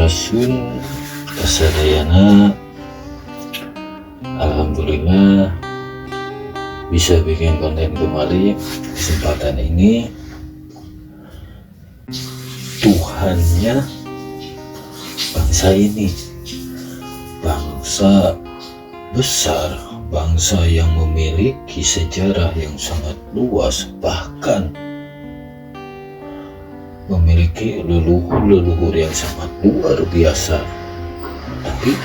Sun Kasadayana. Alhamdulillah bisa bikin konten kembali. Kesempatan ini Tuhannya bangsa ini, bangsa besar, bangsa yang memiliki sejarah yang sangat luas, bahkan memiliki leluhur-leluhur yang sangat luar biasa. Tapi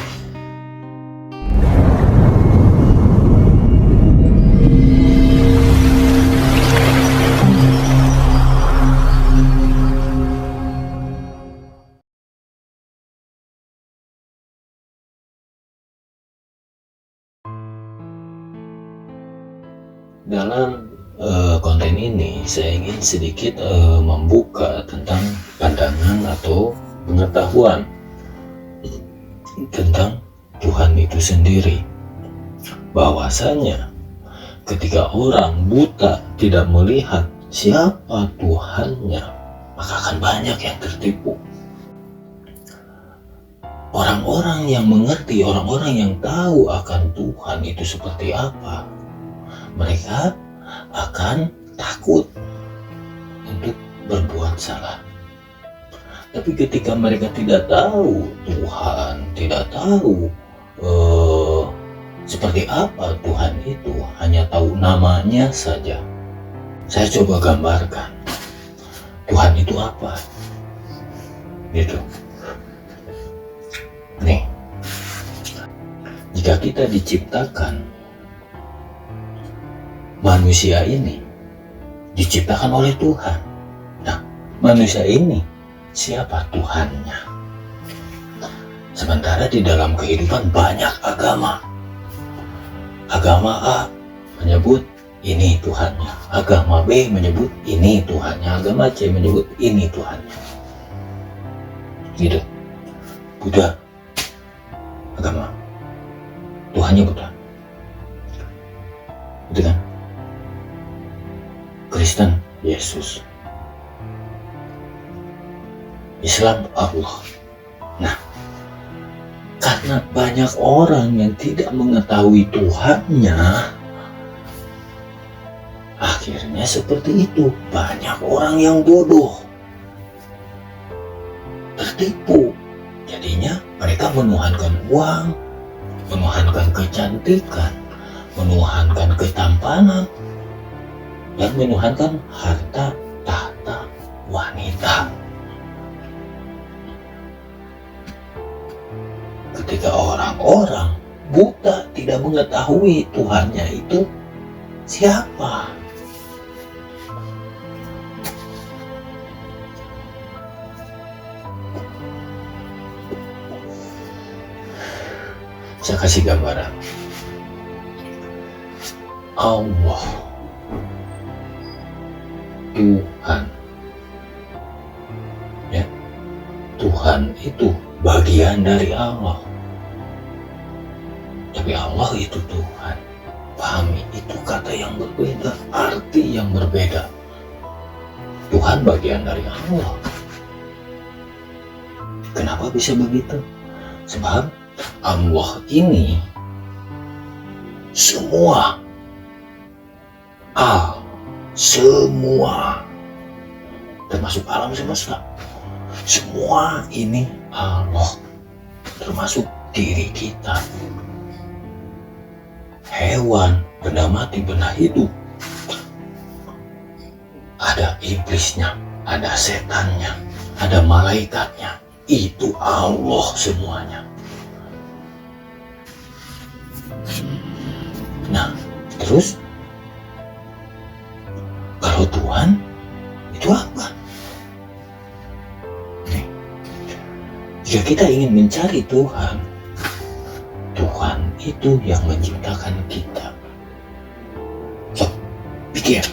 dalam konten ini saya ingin sedikit membuka tentang pandangan atau pengetahuan tentang Tuhan itu sendiri. Bahwasanya ketika orang buta tidak melihat siapa Tuhannya, maka akan banyak yang tertipu. Orang-orang yang mengerti, orang-orang yang tahu akan Tuhan itu seperti apa, mereka akan takut untuk berbuat salah. Tapi ketika mereka tidak tahu Tuhan, tidak tahu seperti apa Tuhan itu, hanya tahu namanya saja. Saya coba gambarkan Tuhan itu apa gitu. Nih, jika kita diciptakan, manusia ini diciptakan oleh Tuhan. Nah, manusia ini siapa Tuhannya? Sementara di dalam kehidupan banyak agama. Agama A menyebut ini Tuhannya, agama B menyebut ini Tuhannya, agama C menyebut ini Tuhannya. Gitu. Buddha, agama Tuhannya Buddha, gitu kan? Kristen Yesus, Islam Allah. Nah, karena banyak orang yang tidak mengetahui Tuhannya, akhirnya seperti itu. Banyak orang yang bodoh, tertipu. Jadinya mereka menuhankan uang, menuhankan kecantikan, menuhankan ketampanan, dan menuhankan harta, tahta, wanita. Ketika orang-orang buta tidak mengetahui Tuhannya itu siapa, saya kasih gambaran. Allah, Tuhan, ya, Tuhan itu bagian dari Allah, tapi Allah itu Tuhan. Pahami, itu kata yang berbeda, arti yang berbeda. Tuhan bagian dari Allah. Kenapa bisa begitu? Sebab Allah ini semua, semua, termasuk alam semesta, semua ini Allah, termasuk diri kita, hewan, benda mati, benda hidup. Ada iblisnya, ada setannya, ada malaikatnya, itu Allah semuanya. Nah, terus kalau Tuhan itu apa? Nih, jika kita ingin mencari Tuhan, Tuhan itu yang menciptakan kita. So, pikir.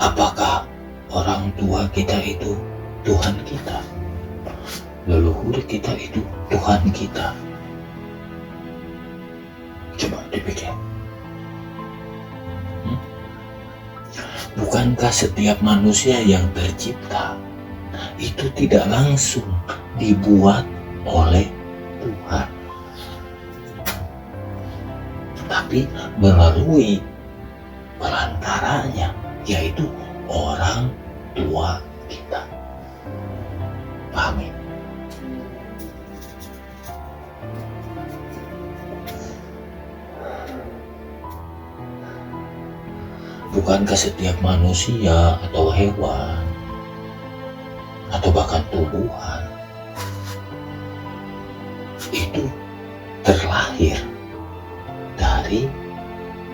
Apakah orang tua kita itu Tuhan kita? Leluhur kita itu Tuhan kita? Coba dipikir. Bukankah setiap manusia yang tercipta itu tidak langsung dibuat oleh Tuhan, tapi melalui perantaranya, yaitu orang tua kita. Pahami? Bukankah setiap manusia atau hewan atau bahkan tumbuhan itu terlahir dari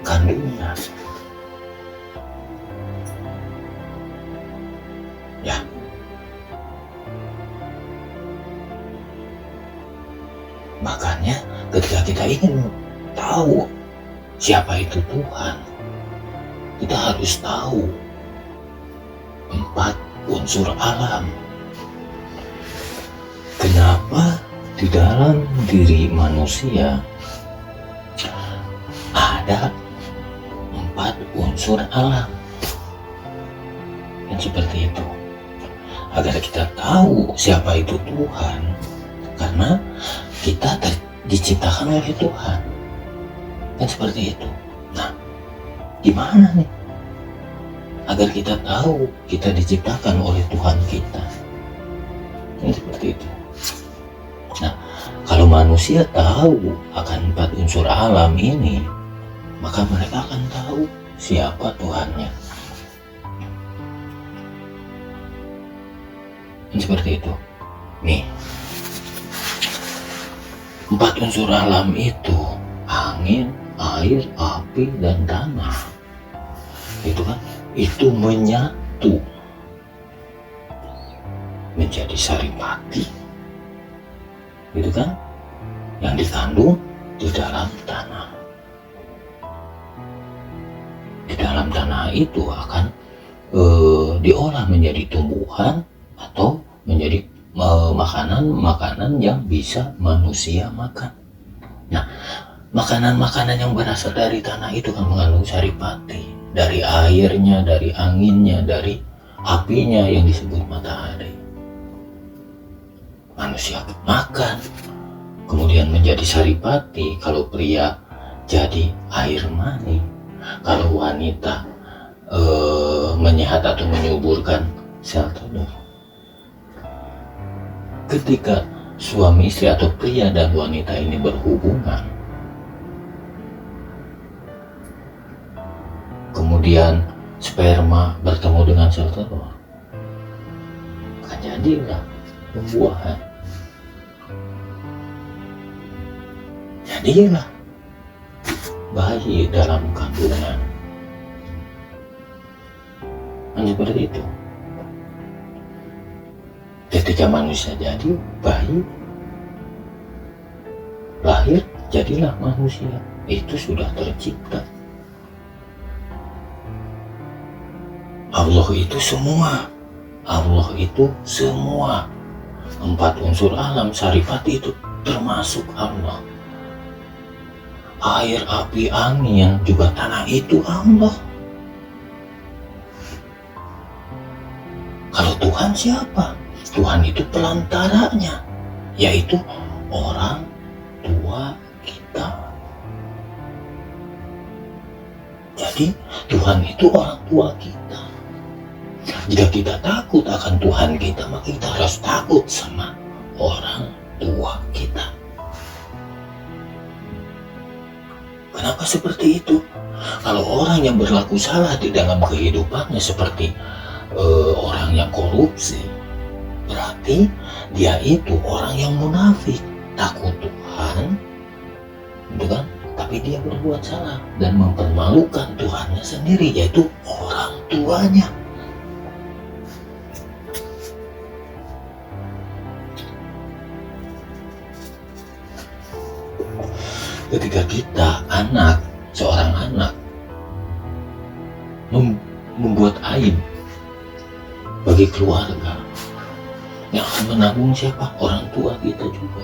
kandungan? Ya, makanya ketika kita ingin tahu siapa itu Tuhan, kita harus tahu 4 unsur alam. Kenapa di dalam diri manusia ada 4 unsur alam? Yang seperti itu, agar kita tahu siapa itu Tuhan, karena kita diciptakan oleh Tuhan. Kan seperti itu. Nah, gimana nih agar kita tahu kita diciptakan oleh Tuhan kita? Kan seperti itu. Nah, kalau manusia tahu akan 4 unsur alam ini, maka mereka akan tahu siapa Tuhannya. Kan seperti itu. Nih, 4 unsur alam itu angin, air, api, dan tanah. Itu kan, itu menyatu menjadi saripati, itu kan, yang dikandung di dalam tanah. Di dalam tanah itu akan diolah menjadi tumbuhan atau menjadi makanan-makanan yang bisa manusia makan. Nah, makanan-makanan yang berasal dari tanah itu kan mengandung saripati, dari airnya, dari anginnya, dari apinya yang disebut matahari. Manusia makan, kemudian menjadi saripati. Kalau pria jadi air mani, kalau wanita menyehat atau menyuburkan sel telur. Ketika suami istri atau pria dan wanita ini berhubungan, kemudian sperma bertemu dengan sel telur, akan jadilah pembuahan. Jadilah bayi dalam kandungan. Kan seperti itu. Ketika manusia jadi bayi, lahir, jadilah manusia. Itu sudah tercipta. Allah itu semua. Allah itu semua. 4 unsur alam saripati itu termasuk Allah. Air, api, angin, juga tanah itu Allah. Kalau Tuhan siapa? Tuhan itu pelantaranya, yaitu orang tua kita. Jadi Tuhan itu orang tua kita. Jika kita takut akan Tuhan kita, maka kita harus takut sama orang tua kita. Kenapa seperti itu? Kalau orang yang berlaku salah di dalam kehidupannya seperti orang yang korupsi, berarti dia itu orang yang munafik, takut Tuhan, gitu kan? Tapi dia berbuat salah dan mempermalukan Tuhannya sendiri, yaitu orang tuanya. Ketika kita seorang anak membuat aib bagi keluarga, yang akan menanggung siapa? Orang tua kita juga.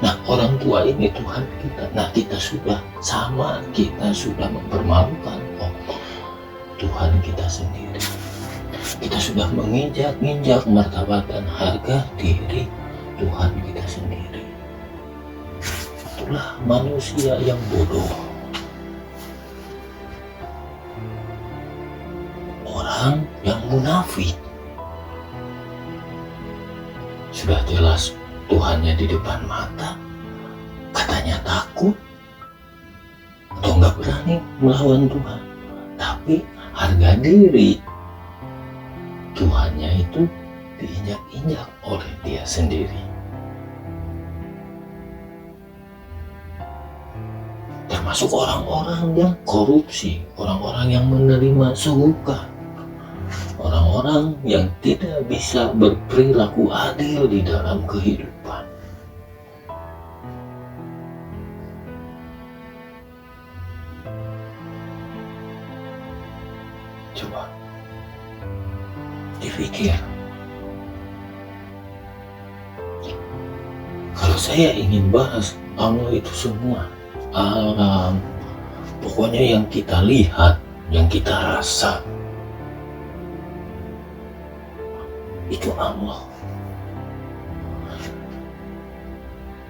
Nah, orang tua ini Tuhan kita. Nah, kita sudah sama, kita sudah mempermalukan Tuhan kita sendiri. Kita sudah menginjak-injak martabat dan harga diri Tuhan kita sendiri. Itulah manusia yang bodoh. Orang yang munafik. Sudah jelas Tuhannya di depan mata, katanya takut atau nggak berani melawan Tuhan, tapi harga diri Tuhannya itu diinjak-injak oleh dia sendiri. Termasuk orang-orang yang korupsi, orang-orang yang menerima sugukan, orang-orang yang tidak bisa berperilaku adil di dalam kehidupan. Coba dipikir, kalau saya ingin bahas Allah itu semua, alam, pokoknya yang kita lihat, yang kita rasa, itu Allah.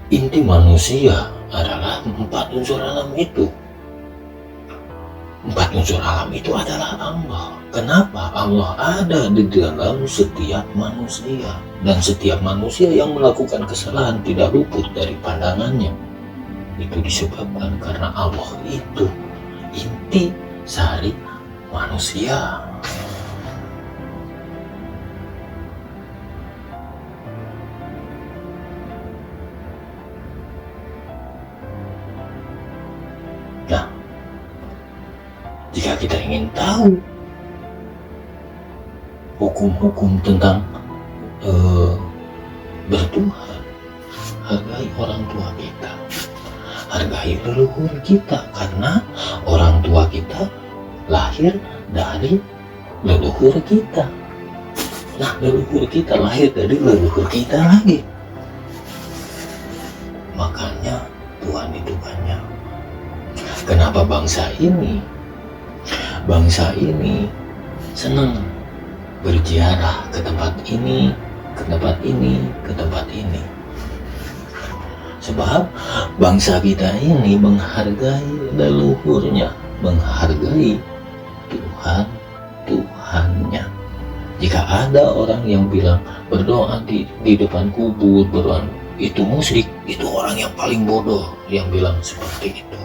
Inti manusia adalah 4 unsur alam itu. 4 unsur alam itu adalah Allah. Kenapa? Allah ada di dalam setiap manusia. Dan setiap manusia yang melakukan kesalahan tidak luput dari pandangannya. Itu disebabkan karena Allah itu inti sari manusia. Nah, jika kita ingin tahu hukum-hukum tentang bertuhan, hargai orang tua kita, hargai leluhur kita, karena orang tua kita lahir dari leluhur kita. Nah, leluhur kita lahir dari leluhur kita lagi. Makanya Tuhan itu banyak. Kenapa bangsa ini senang berziarah ke tempat ini, ke tempat ini, ke tempat ini? Sebab bangsa kita ini menghargai leluhurnya, menghargai Tuhannya. Jika ada orang yang bilang berdoa di depan kubur, berdoa itu musyrik, itu orang yang paling bodoh yang bilang seperti itu.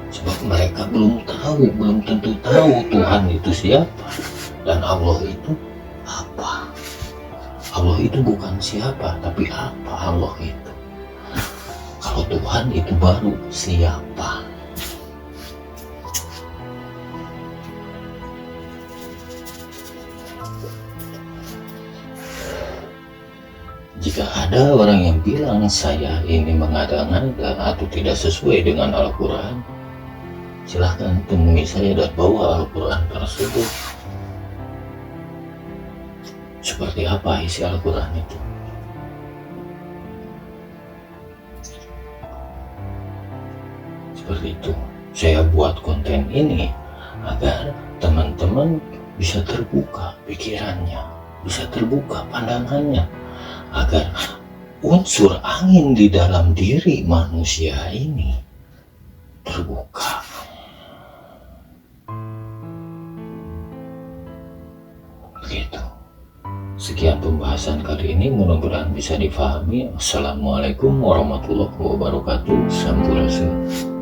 Sebab mereka belum tentu tahu Tuhan itu siapa dan Allah itu apa. Allah itu bukan siapa, tapi apa Allah itu. Kalau Tuhan itu baru siapa. Jika ada orang yang bilang saya ini mengada-ngada atau tidak sesuai dengan Al-Quran, silahkan temui saya dan bawa Al-Quran tersebut. Seperti apa isi Al-Quran itu? Seperti itu. Saya buat konten ini agar teman-teman bisa terbuka pikirannya, bisa terbuka pandangannya, agar unsur angin di dalam diri manusia ini terbuka. Begitu. Sekian pembahasan kali ini, mudah-mudahan bisa difahami. Assalamualaikum warahmatullahi wabarakatuh. Sampurasun.